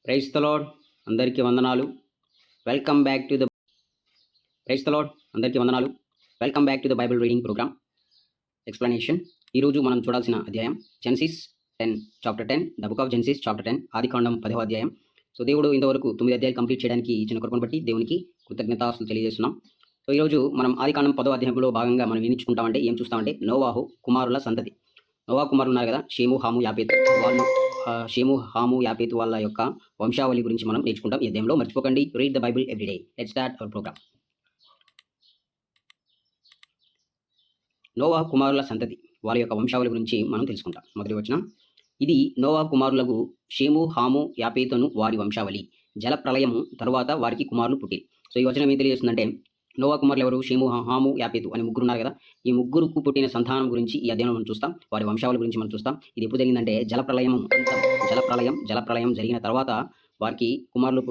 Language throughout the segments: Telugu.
Praise the Lord. అందరికీ వందనాలు. Welcome back to the praise the Lord. అందరికీ వందనాలు. Welcome back to the Bible reading programme explanation. ఈరోజు మనం చూడాల్సిన అధ్యాయం Genesis 10 chapter 10, the book of Genesis chapter 10, ఆదికాండం 10వ అధ్యాయం. సో దేవుడు ఇంతవరకు 9 అధ్యాయాలు కంప్లీట్ చేయడానికి ఇచ్చిన కృపను బట్టి దేవునికి కృతజ్ఞతాస్తుతులు తెలియజేస్తున్నాం. సో ఈరోజు మనం ఆదికాండం 10వ అధ్యాయంలో భాగంగా మనం ఏం చూసుకుంటామంటే నోవాహు కుమారుల సంతతి. నోవా కుమారులు ఉన్నారు కదా, షేము, హాము, యాపేతు. వాళ్ళు షేము, హాము, యాపేతు వాళ్ళ యొక్క వంశావళి గురించి మనం నేర్చుకుంటాం ఈ అధ్యాయంలో. మర్చిపోకండి, read the Bible everyday. Let's start our programme. Noah కుమారుల సంతతి, వాళ్ళ యొక్క వంశావళి గురించి మనం తెలుసుకుంటాం. మొదటి వచనం, ఇది నోవా కుమారులకు షేము, హాము, యాపేతును వారి వంశావళి. జల ప్రళయము తరువాత వారికి కుమారులు పుట్టి. సో ఈ వచనం ఏం తెలియజేస్తుందంటే, నోవా కుమారులు ఎవరు? షేము, హాము, యాపేతు అని ముగ్గురు ఉన్నారు కదా. ఈ ముగ్గురుకు పుట్టిన సంతానం గురించి ఈ అధ్యాయంలో మనం చూస్తాం. వారి వంశావళి గురించి మనం చూస్తాం. ఇది ఎప్పుడు జరిగిందంటే జలప్రళయం జరిగిన తర్వాత వారికి కుమారులు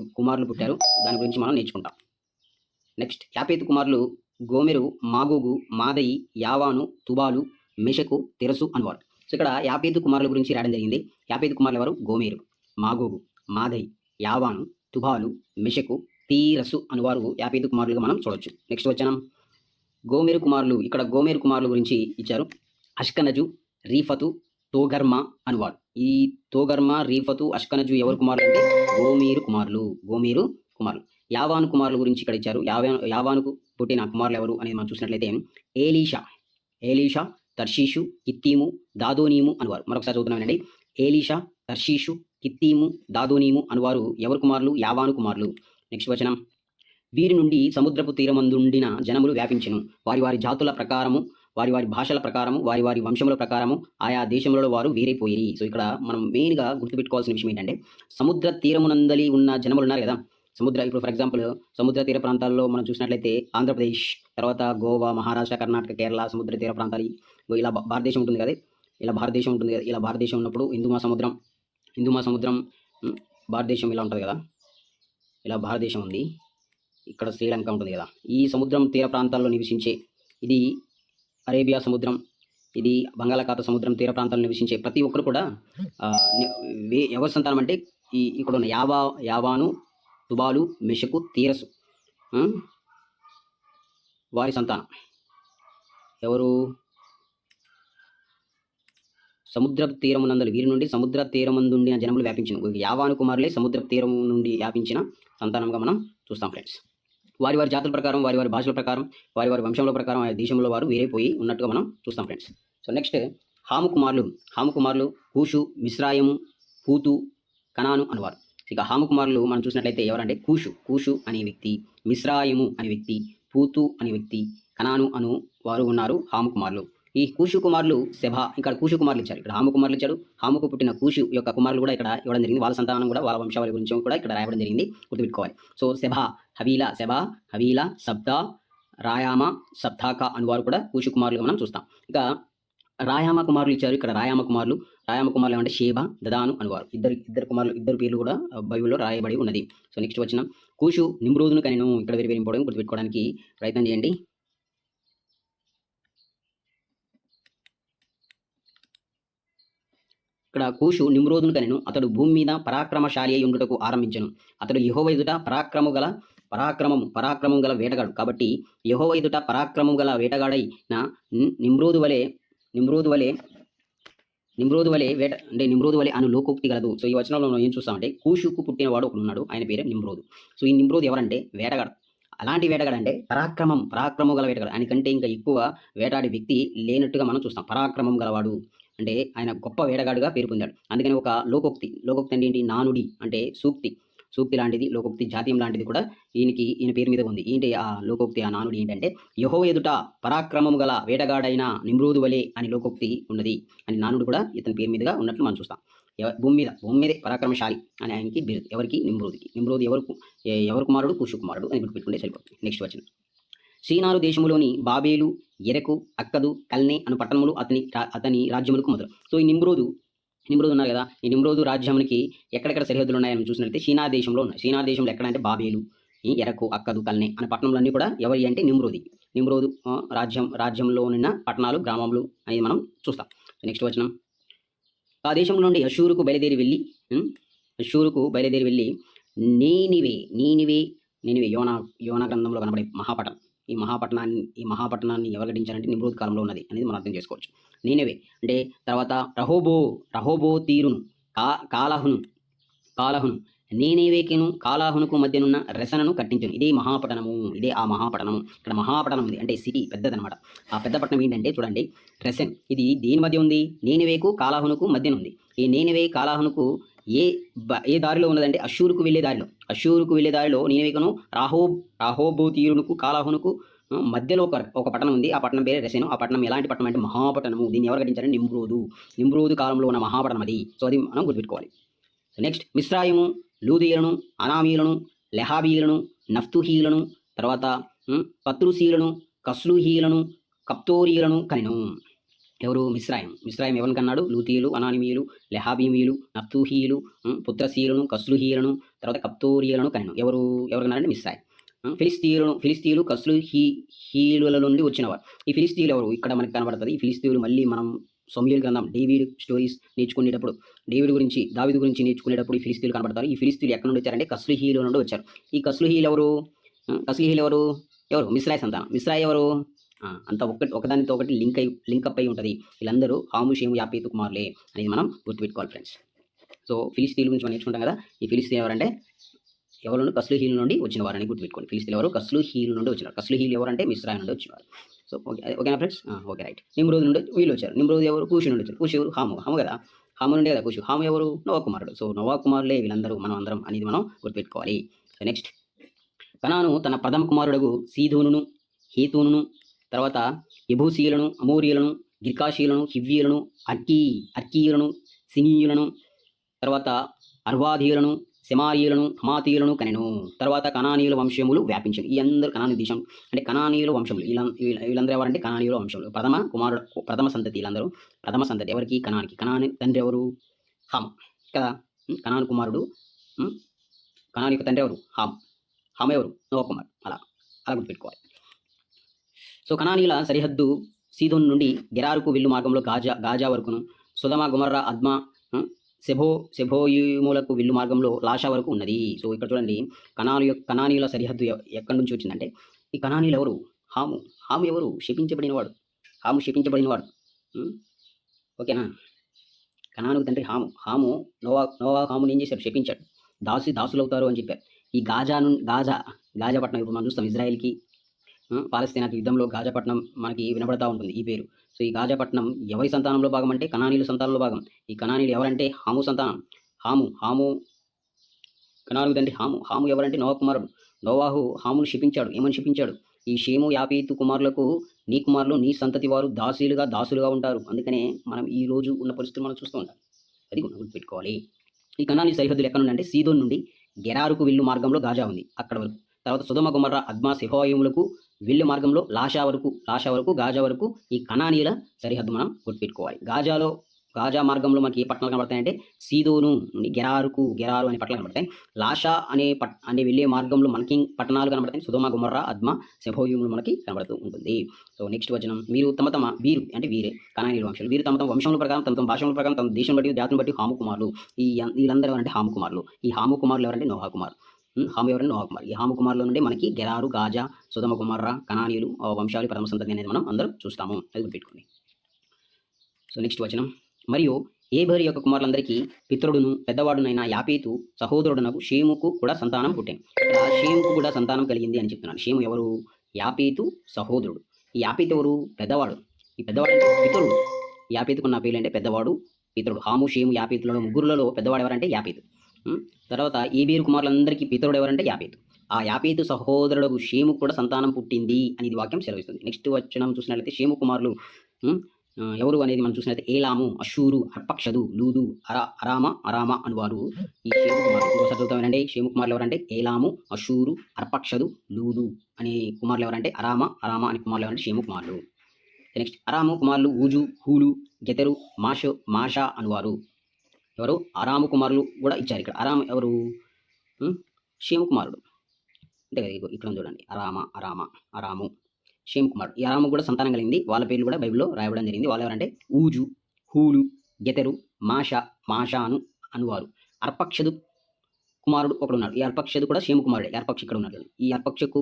పుట్టారు. దాని గురించి మనం నేర్చుకుంటాం. నెక్స్ట్, యాపేతు కుమారులు గోమెరు, మాగోగు, మాదయి, యావాను, తుబాలు, మెషకు, తెరసు అనువారు. సో ఇక్కడ యాపేతు కుమారుల గురించి రాయడం జరిగింది. యాపేతు కుమారులు ఎవరు? గోమెరు, మాగోగు, మాదయి, యావాను, తుబాలు, మెషకు, తీరసు అనువారు యాపేతు కుమారులుగా మనం చూడొచ్చు. నెక్స్ట్ వచనం, గోమెరు కుమారులు. ఇక్కడ గోమెరు కుమారుల గురించి ఇచ్చారు. Ashkenaz, Riphath, తోగర్మ అనువారు. ఈ తోగర్మ, రీఫతు, అష్కనజు ఎవరు కుమారులు అంటే గోమెరు కుమారులు. యావాను కుమారుల గురించి ఇక్కడ ఇచ్చారు. యావానుకు పుట్టిన కుమారులు ఎవరు అనేది మనం చూసినట్లయితే ఏలీషా, తర్షీషు, కిత్తీము, దాదోనీము అనువారు. మరొకసారి చదువుతున్నానండి. ఏలీషా, తర్షీషు, కిత్తీము, దాదోనీము అనువారు ఎవరు కుమారులు? యావాను కుమారులు. నెక్స్ట్ వచనం, వీరి నుండి సముద్రపు తీరమందుండిన జనములు వ్యాపించెను. వారి వారి జాతుల ప్రకారము, వారి వారి భాషల ప్రకారము, వారి వారి వంశముల ప్రకారము ఆయా దేశములలో వారు వేరైపోయి. సో ఇక్కడ మనం మెయిన్గా గుర్తుపెట్టుకోవాల్సిన విషయం ఏంటంటే, సముద్ర తీరమునందలి ఉన్న జనములు ఉన్నారు కదా. ఇప్పుడు ఫర్ ఎగ్జాంపుల్ సముద్ర తీర ప్రాంతాల్లో మనం చూసినట్లయితే ఆంధ్రప్రదేశ్, తర్వాత గోవా, మహారాష్ట్ర, కర్ణాటక, కేరళ సముద్ర తీర ప్రాంతాలు, ఇలా భారతదేశం ఉంటుంది కదా. ఇలా భారతదేశం ఉన్నప్పుడు హిందూ మహాసముద్రం భారతదేశం ఇలా ఉంటుంది కదా. ఇలా భారతదేశం ఉంది, ఇక్కడ శ్రీలంక ఉంటుంది కదా. ఈ సముద్రం తీర ప్రాంతాల్లో నివసించే, ఇది అరేబియా సముద్రం, ఇది బంగాళాఖాత సముద్రం తీర ప్రాంతాల్లో నివసించే ప్రతి ఒక్కరు కూడా ఎవరి సంతానం అంటే ఇక్కడ ఉన్న యావాను, తుబాలు, మెషకు, తీరసు వారి సంతానం. ఎవరు? సముద్ర తీరమునందలి వీరి నుండి సముద్ర తీరమందుండిన జనములు వ్యాపించిన యావాను కుమారులే సముద్ర తీరం నుండి వ్యాపించిన సంతానంగా మనం చూస్తాం ఫ్రెండ్స్. వారి వారి జాతుల ప్రకారం, వారి వారి భాషల ప్రకారం, వారి వారి వంశంలో ప్రకారం ఆ దేశంలో వారు వేరైపోయి ఉన్నట్టుగా మనం చూస్తాం ఫ్రెండ్స్. సో నెక్స్ట్, హాము కుమారులు కూషు, మిశ్రాయము, పూతు, కనాను అనువారు. ఇక హాము కుమారులు మనం చూసినట్లయితే ఎవరంటే కూషు అనే వ్యక్తి, మిశ్రాయము అనే వ్యక్తి, పూతు అనే వ్యక్తి, కనాను అను వారు ఉన్నారు హాము కుమారులు. ఈ కూషు కుమారులు ఇక్కడ కూషు కుమారులు ఇచ్చారు, ఇక్కడ హాము కుమారులు ఇచ్చారు. హాముకు పుట్టిన కూషు యొక్క కుమారులు కూడా ఇక్కడ ఇవ్వడం జరిగింది. వాళ్ళ సంతానం కూడా, వాళ్ళ వంశావళి గురించి కూడా ఇక్కడ రాయడం జరిగింది, గుర్తుపెట్టుకోవాలి. సో హవీలా, సబ్దా, రాయామ, సబ్తాక అనువారు కూడా కూషు కుమారులుగా మనం చూస్తాం. ఇక రాయామ కుమారులు ఇచ్చారు. ఇక్కడ రాయామ కుమారులు ఏమంటే షేబ, దదాను అనువారు. ఇద్దరు పేర్లు కూడా బైబిల్లో రాయబడి ఉన్నది. సో నెక్స్ట్ వచ్చిన, కూషు నిమ్రోదును కనెను. ఇక్కడ వెరీ వెరీ ఇంపార్టెంట్, గుర్తుపెట్టుకోవడానికి ప్రయత్నం చేయండి. ఇక్కడ కూషు నిమ్రోదును కనెను. అతడు భూమి మీద పరాక్రమశాలి అయి ఉండుటకు ఆరంభించెను. అతడు యెహోవా ఎదుట పరాక్రమం గల వేటగాడు. కాబట్టి యెహోవా ఎదుట పరాక్రమం గల వేటగాడైన నిమ్రోదు వలె అను లోకోక్తి గలదు. సో ఈ వచనంలో మనం ఏం చూస్తామంటే, కూషుకు పుట్టిన వాడు ఒకడు ఉన్నాడు, ఆయన పేరే నిమ్రోదు. సో ఈ నిమ్రోదు ఎవరంటే వేటగాడు. అలాంటి వేటగాడు అంటే పరాక్రమం గల వేటగాడు. ఆయనకంటే ఇంకా ఎక్కువ వేటాడే వ్యక్తి లేనట్టుగా మనం చూస్తాం. పరాక్రమం గలవాడు అంటే ఆయన గొప్ప వేటగాడుగా పేరు పొందాడు. అందుకని ఒక లోకోక్తి అంటే ఏంటి? నానుడి అంటే సూక్తి లాంటిది, లోకోక్తి జాతీయం లాంటిది కూడా ఈయన పేరు మీద ఉంది. ఏంటి ఆ లోకోక్తి, ఆ నానుడి ఏంటంటే, యెహోవా ఎదుట పరాక్రమం గల వేటగాడైన నిమ్రోదు వలె అని లోకోక్తి ఉన్నది అని నానుడు కూడా ఇతని పేరు మీదుగా ఉన్నట్లు మనం చూస్తాం. భూమి మీదే పరాక్రమశాలి అని ఆయనకి బిరుదు. ఎవరికి? నిమ్రోదు ఎవరు కుమారుడు? కూషు కుమారుడు అని గుర్తుపెట్టుకుంటే సరిపోతుంది. నెక్స్ట్ వచ్చిన, షీనారు దేశములోని బాబేలు, ఎరకు, అక్కదు, కల్నే అను పట్టణములు అతని రాజ్యములకు మొదలు. సో ఈ నిమ్రోదు ఉన్నారు కదా. ఈ నిమ్రోదు రాజ్యానికి ఎక్కడెక్కడ సరిహద్దులు ఉన్నాయని చూసినట్లయితే షీనా దేశంలో ఉన్నాయి. షీనా దేశంలో ఎక్కడ అంటే బాబేలు, ఎరకు, అక్కదు, కల్నే అనే పట్టణంలన్నీ కూడా ఎవరి అంటే నిమ్రోదు రాజ్యంలో ఉన్న పట్టణాలు, గ్రామములు అనేది మనం చూస్తాం. నెక్స్ట్ వచనం, ఆ దేశం నుండి అషూరుకు బయలుదేరి వెళ్ళి అష్షూరుకు బయలుదేరి వెళ్ళి నీనివే యోనా గ్రంథంలో కనబడే మహాపట్టణం. ఈ మహాపట్టణాన్ని ఎవరు కట్టించారంటే నిమ్రోద్ కాలంలో ఉన్నది అనేది మనం అర్థం చేసుకోవచ్చు. నీనివే అంటే తర్వాత రహోబోతీరును కాలహును నీనివేకిను కాలాహునుకు మధ్యనున్న రెసనను కట్టించును. ఇదే మహాపట్టణము, ఇదే ఆ మహాపట్టణము. ఇక్కడ మహాపట్టణం ఉంది అంటే సిటీ పెద్దదనమాట. ఆ పెద్ద పట్టణం ఏంటంటే చూడండి రెసెన్. ఇది దేని మధ్య ఉంది? నీనివేకు కాలాహునుకు మధ్యన ఉంది. ఈ నీనివే కాలాహునుకు ఏ దారిలో ఉన్నదంటే అష్షూరుకు వెళ్ళే దారిలో నీనివేకును రాహోబోతీరునుకు కాలాహునుకు మధ్యలో ఒక పట్టణం ఉంది. ఆ పట్టణం పేరే రెసెను. ఆ పట్టణం ఎలాంటి పట్టణం అంటే మహాపట్టణము. దీన్ని ఎవరు కట్టించారంటే నిమ్రోదు కాలంలో ఉన్న మహాపట్టణం అది. సో అది మనం గుర్తుపెట్టుకోవాలి. నెక్స్ట్ మిస్రాయిము లూదీయులను, అనామీయులను, లెహాబీయులను, నఫ్తుహీయులను, తర్వాత పత్రుసీయులను, కస్లూహీయులను, కప్తోరీయులను కనెను. ఎవరు? మిస్రాయిం ఎవరిని కన్నాడు? లూతీయులు, అనానిమీయులు, లెహాబీమీయులు, నఫ్తూహీయులు, పుత్రసీయులను, కస్లుహీయులను, తర్వాత కప్తోరీయులను కనెను. ఎవరు కన్నారంటే మిస్రాయిం. ఫిలిస్తీయులు కస్లుహీయుల నుండి వచ్చినవారు. ఈ ఫిలిస్తీయులు ఎవరు? ఇక్కడ మనకు కనబడుతుంది. ఈ ఫిలిస్తీయులు మళ్ళీ మనం సమూయేలు గ్రంథం డేవిడ్ స్టోరీస్ నేర్చుకునేటప్పుడు దావీదు గురించి నేర్చుకునేటప్పుడు ఈ ఫిలిస్తీయులు కనబడతారు. ఈ ఫిలిస్తీయులు ఎక్కడ నుండి వచ్చారంటే కస్లుహీయుల నుండి వచ్చారు. ఈ కస్లుహీయులు ఎవరు? మిస్రాయి సంతానం. మిస్రాయి ఎవరు? అంతా ఒకదానితో ఒకటి లింకప్ అయి ఉంటుంది. వీళ్ళందరూ హాము, షేము, యాపేతు కుమారులే అనేది మనం గుర్తుపెట్టుకోవాలి ఫ్రెండ్స్. సో ఫిలిస్తీయుల గురించి మనం నేర్చుకుంటాం కదా. ఈ ఫిలిస్తీయులు ఎవరంటే ఎవరు? కస్లుహీయుల నుండి వచ్చిన వారని గుర్తుపెట్టుకోండి. ఫిలిస్తీయులు ఎవరు? కస్లుహీయుల నుండి వచ్చినారు. కస్లుహీయులు ఎవరంటే మిస్రాయి నుండి వచ్చినారు. సో ఓకేనా ఫ్రెండ్స్? Okay right. నిమ్రోదు నుండి వీళ్ళు వచ్చారు. నిమ్రోదు ఎవరు? కూషు నుండి వచ్చారు. కూషు ఎవరు? హాము కదా. హాము నుండి కదా కూషు. హాము ఎవరు? నోవా కుమారుడు. సో నోవా కుమారులే వీళ్ళందరూ మనం అందరం అనేది మనం గుర్తుపెట్టుకోవాలి. సో నెక్స్ట్ కనాను తన ప్రథమ కుమారుడు సీదోనును, హేతూనును, తర్వాత యెబూసీయులను, అమోరీయులను, గిర్కాషీయులను, హివ్వీయులను, అర్కీయులను, సినీయులను, తర్వాత అర్వాదీయులను, సెమారీయులను, హమాతీయులను కనెను. తర్వాత కనానీయుల వంశములు వ్యాపించింది. ఈ అందరూ కనానీ దేశం అంటే కనానీయుల వంశములు. వీళ్ళందరూ ఎవరంటే కనానీయుల వంశములు. ప్రథమ సంతతి. వీళ్ళందరూ ప్రథమ సంతతి. ఎవరికి? కనానికి. కనాని తండ్రి ఎవరు? హామ్ కదా. కనాను కుమారుడు. కనాని యొక్క తండ్రి ఎవరు? హామ్ ఎవరు? నోవా కుమారుడు. అలా గుర్తుపెట్టుకోవాలి. సో కనానీయుల సరిహద్దు సీదోన్ నుండి గెరారుకు వెళ్ళు మార్గంలో గాజా వరకును, సొదమ, గొమర్రా, అద్మా, సెబోయిములకు వెళ్ళు మార్గంలో లాషా వరకు ఉన్నది. సో ఇక్కడ చూడండి కనానీయుల సరిహద్దు ఎక్కడి నుంచి వచ్చిందంటే ఈ కనానీయులు ఎవరు? హాము ఎవరు? శపించబడినవాడు. ఓకేనా. కనానుకు తండ్రి హాము నోవా హాముని ఏం చేశాడు? శపించాడు. దాసులవుతారు అని చెప్పారు. ఈ గాజా పట్టణం ఇప్పుడు మనం చూస్తాం. ఇజ్రాయెల్కి పాలస్తీనాకి యుద్ధంలో గాజాపట్నం మనకి వినబడతా ఉంటుంది ఈ పేరు. సో ఈ గాజాపట్నం ఎవరి సంతానంలో భాగం అంటే కనానీయుల సంతానంలో భాగం. ఈ కనానీయులు ఎవరంటే హాము సంతానం. కనానుకు తండ్రి హాము ఎవరంటే నోవా కుమారుడు. నోవాహు హామును శపించాడు. ఏమని శపించాడు? ఈ షేము, యాపేతు కుమారులకు నీ కుమారులు, నీ సంతతి వారు దాసులుగా ఉంటారు. అందుకనే మనం ఈ రోజు ఉన్న పరిస్థితులు మనం చూస్తూ ఉంటాం. అది గుర్తుపెట్టుకోవాలి. ఈ కనానీ సరిహద్దులు ఎక్కడ నుండి అంటే సీదోన్ నుండి గెరారుకు వెళ్ళు మార్గంలో గాజా ఉంది అక్కడ వరకు. తర్వాత సొదొమ, గొమొర్రా, అద్మా, సెబోయిములకు వెళ్ళు మార్గంలో లాషా వరకు గాజా వరకు ఈ కనానీయుల సరిహద్దు మనం గుర్తుపెట్టుకోవాలి. గాజా మార్గంలో మనకి ఏ పట్టణాలు కనబడతాయంటే సీదోను నుండి గెరారు అనే పట్టణాలు కనబడతాయి. లాషా అనే వెళ్ళే మార్గంలో మనకి పట్టణాలు కనబడతాయి. సొదొమ, గొమొర్రా, అద్మా, సెబోయిములు మనకి కనబడుతూ ఉంటుంది. సో నెక్స్ట్ వచనం, వీరు అంటే వీరే కనానీయుల వంశాలు. వీరు తమ వంశముల ప్రకారం, తమ భాషల ప్రకారం, తమ దేశం బట్టి, జాతిని బట్టి హాము కుమారులు. వీళ్ళందరూ ఎవరంటే హాము కుమారులు. ఈ హాము కుమారులు ఎవరంటే నోవా కుమారులు. హాము ఎవరంటే నోవా కుమార్. ఈ హాము కుమారుల నుండి మనకి గెరారు, గాజా, సొదొమ, గొమొర్రా, కనానీయులు వంశాలు ప్రథమ సంతతి అనేది మనం అందరం చూస్తాము. అది గుర్తుపెట్టుకోండి. సో నెక్స్ట్ వచనం, మరియు ఏబేరు యొక్క కుమారులందరికీ పితరుడును పెద్దవాడునైన యాపేతు సహోదరుడునకు షేముకు కూడా సంతానం పుట్టాను. ఇక్కడ షేముకు కూడా సంతానం కలిగింది అని చెప్తున్నాను. షేము ఎవరు? యాపేతు సహోదరుడు. ఈ యాపేతు ఎవరు? పెద్దవాడు. ఈ పెద్దవాడు అంటే పితరుడు. యాపేతుకున్న పేర్లు అంటే పెద్దవాడు, పితరుడు. హాము, షేము, యాపేతులలో ముగ్గురులలో పెద్దవాడు ఎవరంటే యాపేతు. తర్వాత ఏబేరు కుమారులందరికీ పితరుడు ఎవరంటే యాపేతు. ఆ యాపేతు సహోదరుడు షేము కూడా సంతానం పుట్టింది అనేది వాక్యం సెలవిస్తుంది. నెక్స్ట్ వచనం చూసినట్లయితే షేము కుమారులు ఎవరు అనేది మనం చూసినట్లయితే ఏలాము, అషూరు, అర్పక్షదు, లూదు, అరామ అనువారు ఈ షేము కుమారులు. ఇంకోసారి చదువుతామేనండి. షేము కుమారులు ఎవరంటే ఏలాము, అషూరు, అర్పక్షదు, లూదు అనే కుమారులు ఎవరంటే అరామ అనే కుమారులు ఎవరంటే షేము కుమారులు. నెక్స్ట్ అరాము కుమారులు ఊజు, హూలు, గెతెరు, మాషా అనువారు. ఎవరు? అరాము కుమారులు కూడా ఇచ్చారు ఇక్కడ. అరాము ఎవరు? షేము కుమారుడు. అంటే ఇక్కడ చూడండి, అరాము షేము కుమారుడు. ఈ అరాము కూడా సంతానం కలిగింది. వాళ్ళ పేర్లు కూడా బైబిల్లో రాయబడం జరిగింది. వాళ్ళు ఎవరంటే ఊజు, హూలు, గెతెరు, మాషా అనువారు. అర్పక్షదు కుమారుడు ఒకడున్నాడు. ఈ అర్పక్షదు కూడా షేము కుమారుడే. అర్పక్ష ఇక్కడ ఉన్నాడు. ఈ అర్పక్షదుకు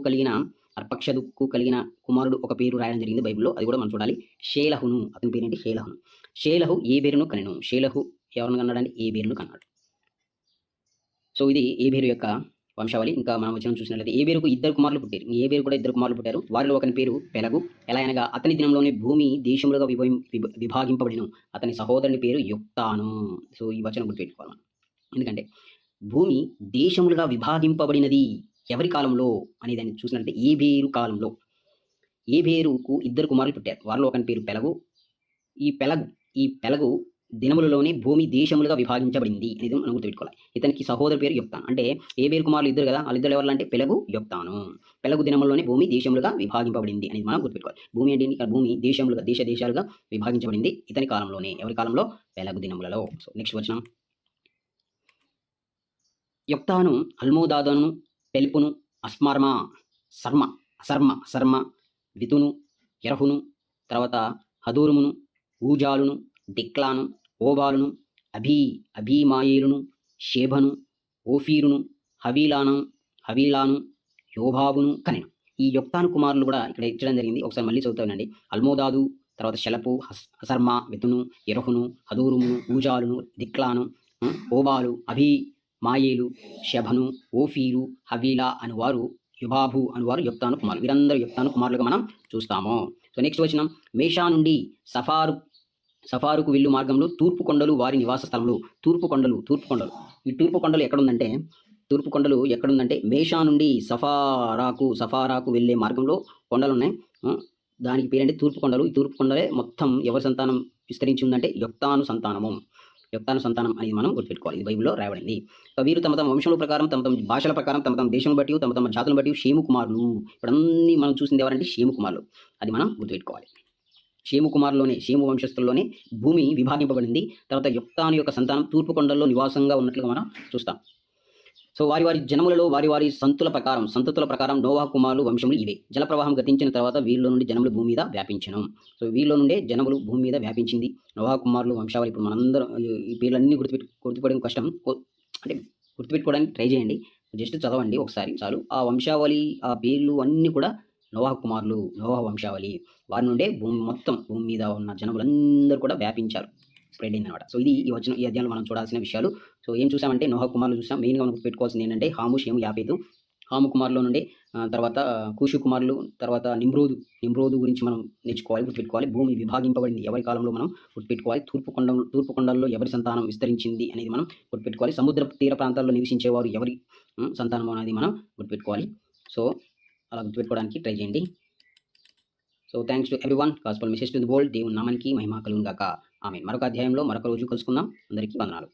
కలిగిన కుమారుడు ఒక పేరు రాయడం జరిగింది బైబిల్‌లో. అది కూడా మనం చూడాలి. షేలహును. అతని పేరేంటి? షేలహును. షేలహు ఏబేరును కనెను. షేలహు ఎవరిని కన్నాడంటే ఏబేరును కన్నాడు. సో ఇది ఏబేరు యొక్క వంశావళి. ఇంకా మనం వచనం చూసినట్లయితే ఏబేరుకు ఇద్దరు కుమారులు పుట్టారు. ఏబేరు కూడా ఇద్దరు కుమారులు పుట్టారు. వారిలో ఒకని పేరు పెలగు. ఎలా అనగా అతని దినంలోనే భూమి దేశములుగా విభాగింపబడెను. అతని సహోదరుని పేరు యొక్తాను. సో ఈ వచనం గుర్తుపెట్టుకోవాలి మనం. ఎందుకంటే భూమి దేశములుగా విభాగింపబడినది ఎవరి కాలంలో అని దాన్ని చూసినట్లయితే ఏబేరు కాలంలో. ఏబేరుకు ఇద్దరు కుమారులు పుట్టారు. వారిలో ఒకని పేరు పెలగు. ఈ పెలగు దినములలోనే భూమి దేశములుగా విభాగించబడింది అనేది మనం గుర్తుపెట్టుకోవాలి. ఇతనికి సహోదరు పేరు యొక్తాను. అంటే ఏబేరు కుమారులు ఇద్దరు కదా, వాళ్ళిద్దరు ఎవరు అంటే పెలగు, యొక్తాను. పెలగు దినములలోనే భూమి దేశములుగా విభాగింపబడింది అనేది మనం గుర్తుపెట్టుకోవాలి. భూమి ఏంటి? ఇక్కడ భూమి దేశాలుగా విభాగించబడింది ఇతని కాలంలోనే. ఎవరి కాలంలో? పెలగు దినములలో. సో నెక్స్ట్ వచనం. యొక్తాను అల్మోదాదును, పెల్పును, అసర్మ, వితును, ఎరహును, తర్వాత హదూరుమును, ఊజాలును, డిక్లాను, ఓబాలును, అబీమాయేలును, షేబను, ఓఫీరును, హవీలాను, యోబాబును కనెను. ఈ యొక్తాను కుమారులు కూడా ఇక్కడ ఇచ్చడం జరిగింది. ఒకసారి మళ్ళీ చదువుతానండి. అల్మోదాదు, తర్వాత షెలపు, అసర్మ, వితును, ఎరహును, హదూరుమును, ఊజాలును, డిక్లాను, ఓబాలు, మాయేలు, షెబను, ఓఫీరు, హవీలా అనువారు, యుబాబు అనువారు యొక్తాను కుమారులు. వీరందరూ యొక్తాను కుమారులుగా మనం చూస్తాము. సో నెక్స్ట్ వచనం. మేషా నుండి సఫారుకు వెళ్ళు మార్గంలో తూర్పు కొండలు వారి నివాస స్థలములు. తూర్పు కొండలు. ఈ తూర్పు కొండలు ఎక్కడుందంటే మేషా నుండి సఫారాకు వెళ్ళే మార్గంలో కొండలు ఉన్నాయి. దానికి పేరేంటి? తూర్పు కొండలు. ఈ తూర్పు కొండలే మొత్తం ఎవరి సంతానం విస్తరించి ఉందంటే యొక్తాను సంతానం అనేది మనం గుర్తుపెట్టుకోవాలి. ఇది బైబిల్లో రాయబడింది. వీరు తమ వంశముల ప్రకారం, తమ భాషల ప్రకారం, తమ దేశం బట్టి, తమ జాతులను బట్టి షేము కుమారులు. ఇప్పుడన్నీ మనం చూసింది ఎవరంటే షేము కుమారులు. అది మనం గుర్తుపెట్టుకోవాలి. షేము వంశస్థుల్లోనే భూమి విభాగింపబడింది. తర్వాత యొక్తాను యొక్క సంతానం తూర్పు కొండల్లో నివాసంగా ఉన్నట్లుగా మనం చూస్తాం. సో వారి జనములలో వారి సంతతుల ప్రకారం నోవహు కుమారులు వంశములు ఇవే. జలప్రవాహం గతించిన తర్వాత వీరిలో నుండి జనములు భూమి మీద వ్యాపించెను. సో వీరిలో నుండే జనములు భూమి మీద వ్యాపించింది. నోవహు కుమారులు వంశావళి. ఇప్పుడు మనందరం ఈ పేర్లన్నీ గుర్తుపెట్టుకోవడం కష్టం. అంటే గుర్తుపెట్టుకోవడానికి ట్రై చేయండి. జస్ట్ చదవండి ఒకసారి చాలు. ఆ వంశావళి, ఆ పేర్లు అన్నీ కూడా నోవహు కుమారులు, నోవహు వంశావళి. వారి నుండే భూమి మీద ఉన్న జనములందరూ కూడా వ్యాపించారు, స్ప్రెడ్ అయిందనమాట. సో ఇది ఈ అధ్యాయంలో మనం చూడాల్సిన విషయాలు. సో ఏం చూసామంటే నోహ కుమారులు చూసాం. మెయిన్గా మనం పెట్టుకోవాల్సింది ఏంటంటే హాము, షేము, యాపేతు. హాము కుమారులో నుండి తర్వాత కూషు కుమారులు, తర్వాత నిమ్రోదు గురించి మనం నేర్చుకోవాలి, గుర్తుపెట్టుకోవాలి. భూమి విభాగింపబడింది ఎవరి కాలంలో మనం గుర్తుపెట్టుకోవాలి. తూర్పు కొండల్లో ఎవరి సంతానం విస్తరించింది అనేది మనం గుర్తుపెట్టుకోవాలి. సముద్ర తీర ప్రాంతాల్లో నివసించేవారు ఎవరి సంతానం అనేది మనం గుర్తుపెట్టుకోవాలి. సో అలా గుర్తుపెట్టుకోవడానికి ట్రై చేయండి. So thanks to everyone. Gospel message to the world. దేవుని నామానికి మహిమ కలుగును గాక. ఆమేన్. మరొక అధ్యాయంలో మరొక రోజు కలుసుకుందాం. అందరికీ వందనాలు.